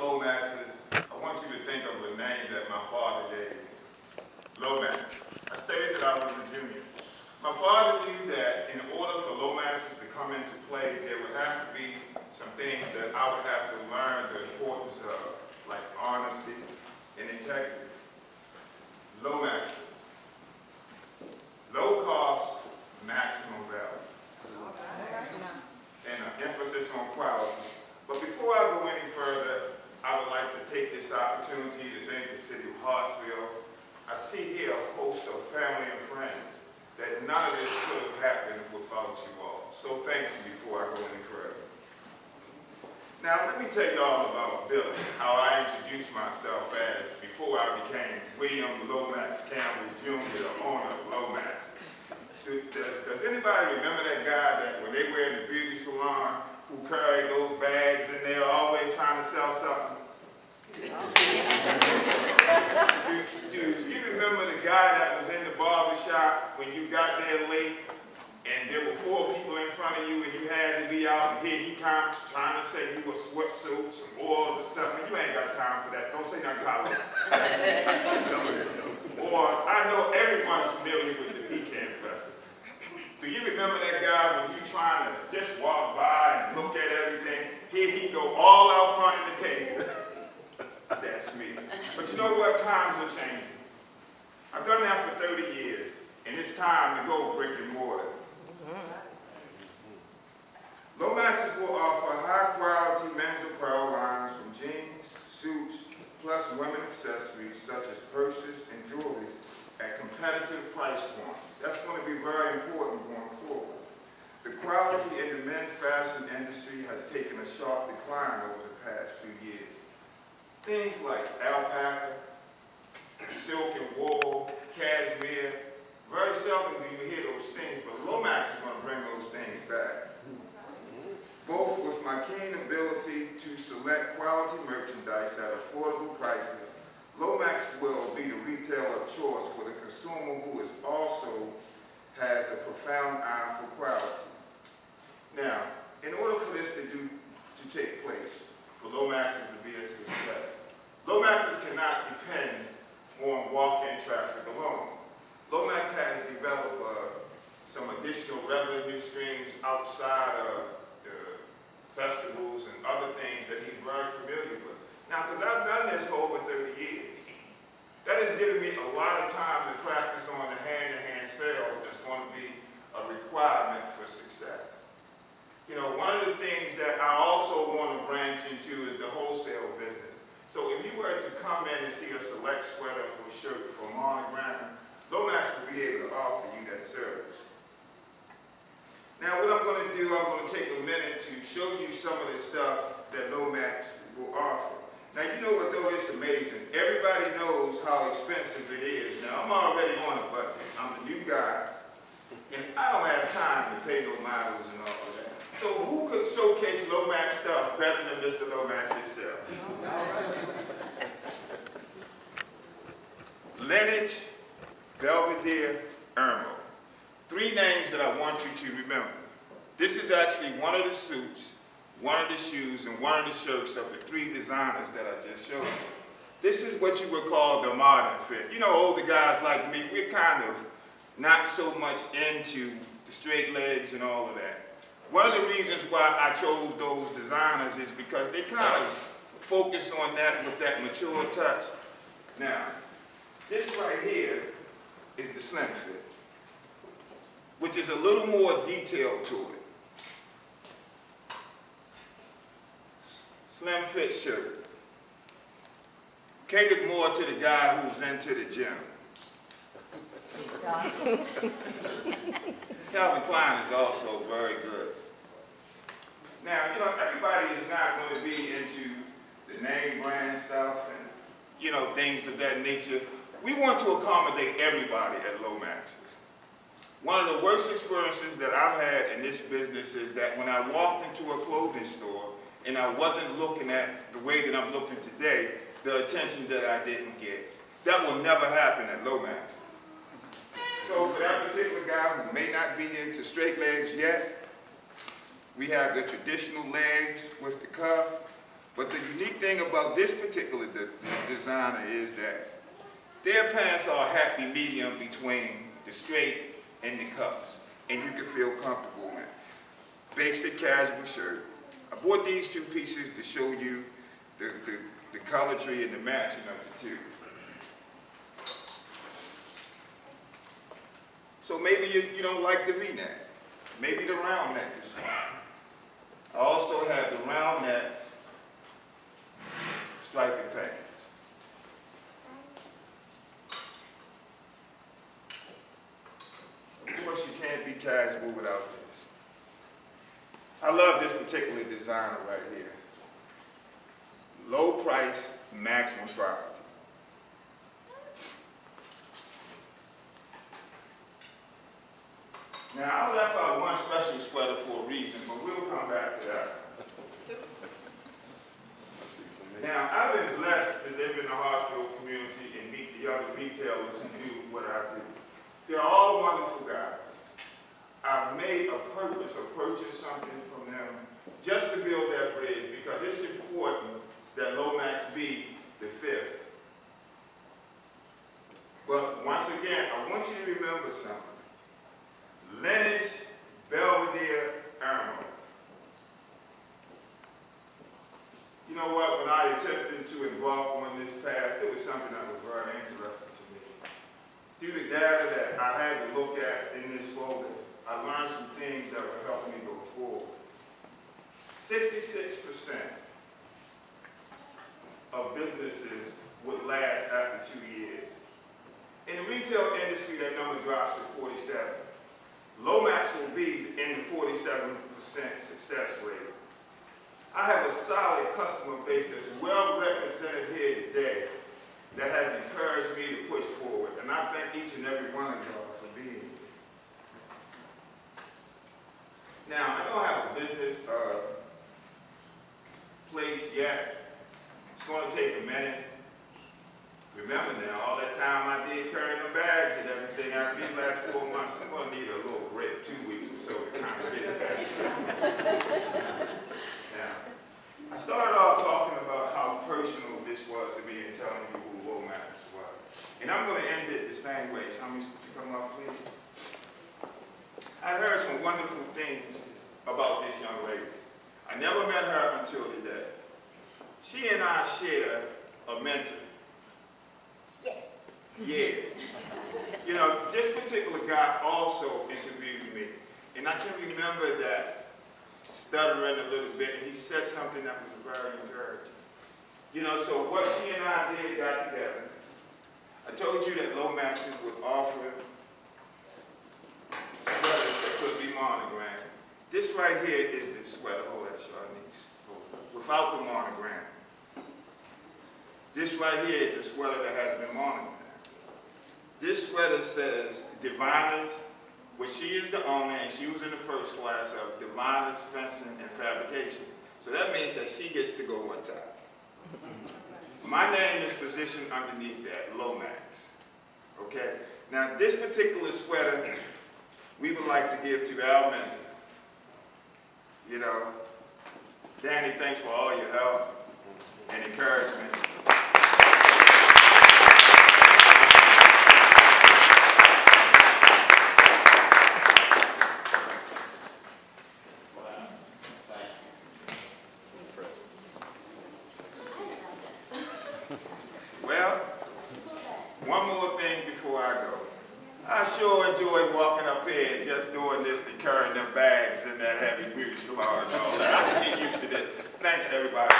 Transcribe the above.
Lomaxes, I want you to think of a name that my father gave me. Lomax. I stated that I was a junior. My father knew that in order for Lomaxes to come into play, there would have to be some things that I would have to learn the importance of, like honesty and integrity. Lomaxes. Low cost, maximum value. And an emphasis on quality. But before I go any further, I would like to take this opportunity to thank the City of Hartsville. I see here a host of family and friends that none of this could have happened without you all. So thank you before I go any further. Now let me tell you all about Billy, how I introduced myself as before I became William Lomax Campbell Jr., the owner of Lomaxes. Does anybody remember that guy that when they were in the beauty salon who carried those bags and they're always trying to sell something? Do you remember the guy that was in the barber shop when you got there late and there were 4 people in front of you and you had to be out and here he comes trying to say you a sweatsuit, some oils or something? You ain't got time for that. Don't say nothing, Carlos. Or I know everyone's familiar with the Pecan Festival. Do you remember that guy when you trying to just walk by and look at everything? Here he go all out front of the table. That's me. But you know what? Times are changing. I've done that for 30 years, and it's time to go brick and mortar. Lomaxes will offer high-quality men's apparel lines from jeans, suits, plus women accessories such as purses and jewelry at competitive price points. That's going to be very important going forward. The quality in the men's fashion industry has taken a sharp decline over the past few years. Things like alpaca, silk and wool, cashmere, very seldom do you hear those things, but Lomax is going to bring those things back. Both with my keen ability to select quality merchandise at affordable prices, Lomax will be the retailer of choice for the consumer who is also has a profound eye for quality. Now, in order for this to take place, for Lomaxes to be a success, Lomaxes cannot depend on walk-in traffic alone. Lomax has developed some additional revenue streams outside of the festivals and other things that he's very familiar with. Now, because I've done this for over 30 years, that has given me a lot of time to practice on the hand-to-hand sales that's going to be a requirement for success. You know, one of the things that I also want to branch into is the wholesale business. So if you were to come in and see a select sweater or shirt from Monogram, Lomax will be able to offer you that service. Now what I'm going to do, I'm going to take a minute to show you some of the stuff that Lomax will offer. Now you know what though, it's amazing. Everybody knows how expensive it is. Now I'm already on a budget. I'm a new guy, and I don't have time to pay no miles and all of that. So who could showcase Lomax stuff better than Mr. Lomax himself? Lineage, Belvedere, Irmo. 3 names that I want you to remember. This is actually one of the suits, one of the shoes, and one of the shirts of the 3 designers that I just showed you. This is what you would call the modern fit. You know, older guys like me, we're kind of not so much into the straight legs and all of that. One of the reasons why I chose those designers is because they kind of focus on that with that mature touch. Now, this right here is the slim fit, which is a little more detailed to it. Slim fit shirt. Catered more to the guy who's into the gym. Calvin Klein is also very good. Now, you know, everybody is not going to be into the name brand stuff and, you know, things of that nature. We want to accommodate everybody at Lomaxes. One of the worst experiences that I've had in this business is that when I walked into a clothing store and I wasn't looking at the way that I'm looking today, the attention that I didn't get. That will never happen at Lomax. So for that particular guy who may not be into straight legs yet, we have the traditional legs with the cuff. But the unique thing about this particular designer is that their pants are a happy medium between the straight and the cuffs, and you can feel comfortable in. Basic casual shirt. I bought these two pieces to show you the colortry and the matching of the two. So maybe you don't like the V-neck. Maybe the round neck is fine. I also have the round neck striped pants. Of course, you can't be casual without this. I love this particular designer right here. Low price, maximum quality. Now, I left out one special sweater for a reason, but we'll come back to that. Now, I've been blessed to live in the Hartsville community and meet the other retailers who do what I do. They're all wonderful guys. I've made a purpose of purchasing something from them just to build that bridge, because it's important that Lomax be the fifth. But once again, I want you to remember something. Lineage, Belvedere, Arnold. You know what, when I attempted to embark on this path, it was something that was very interesting to me. Through the data that I had to look at in this folder, I learned some things that were helping me go forward. 66% of businesses would last after 2 years. In the retail industry, that number drops to 47. Lomax will be in the 47% success rate. I have a solid customer base that's well represented here today that has encouraged me to push forward, and I thank each and every one of y'all for being here. Now, I don't have a business place yet. It's going to take a minute. Remember now, all that time I did carrying the bags and everything after these last 4 months, I'm going to need a little break, 2 weeks or so to kind of get it back. Now, I started off talking about how personal this was to me in telling you who Lomax was. And I'm going to end it the same way. Shami, would you come up, please? I heard some wonderful things about this young lady. I never met her until today. She and I share a mentor. Yes. Yeah. You know, this particular guy also interviewed me. And I can remember that stuttering a little bit, and he said something that was very encouraging. You know, so what she and I did, got together. I told you that Lomaxes would offer sweaters that could be monogrammed. This right here is the sweater. Hold that, Charnice. Hold it. Without the monogram. This right here is a sweater that has been monogrammed. This sweater says Diviners, which she is the owner, and she was in the first class of Diviners Fencing and Fabrication. So that means that she gets to go on top. My name is positioned underneath that, Lomax. Okay? Now, this particular sweater, we would like to give to our mentor. You know, Danny, thanks for all your help and encouragement. Well, one more thing before I go. I sure enjoy walking up here and just doing this and carrying them bags in that heavy beauty salon and all that. I can get used to this. Thanks, everybody.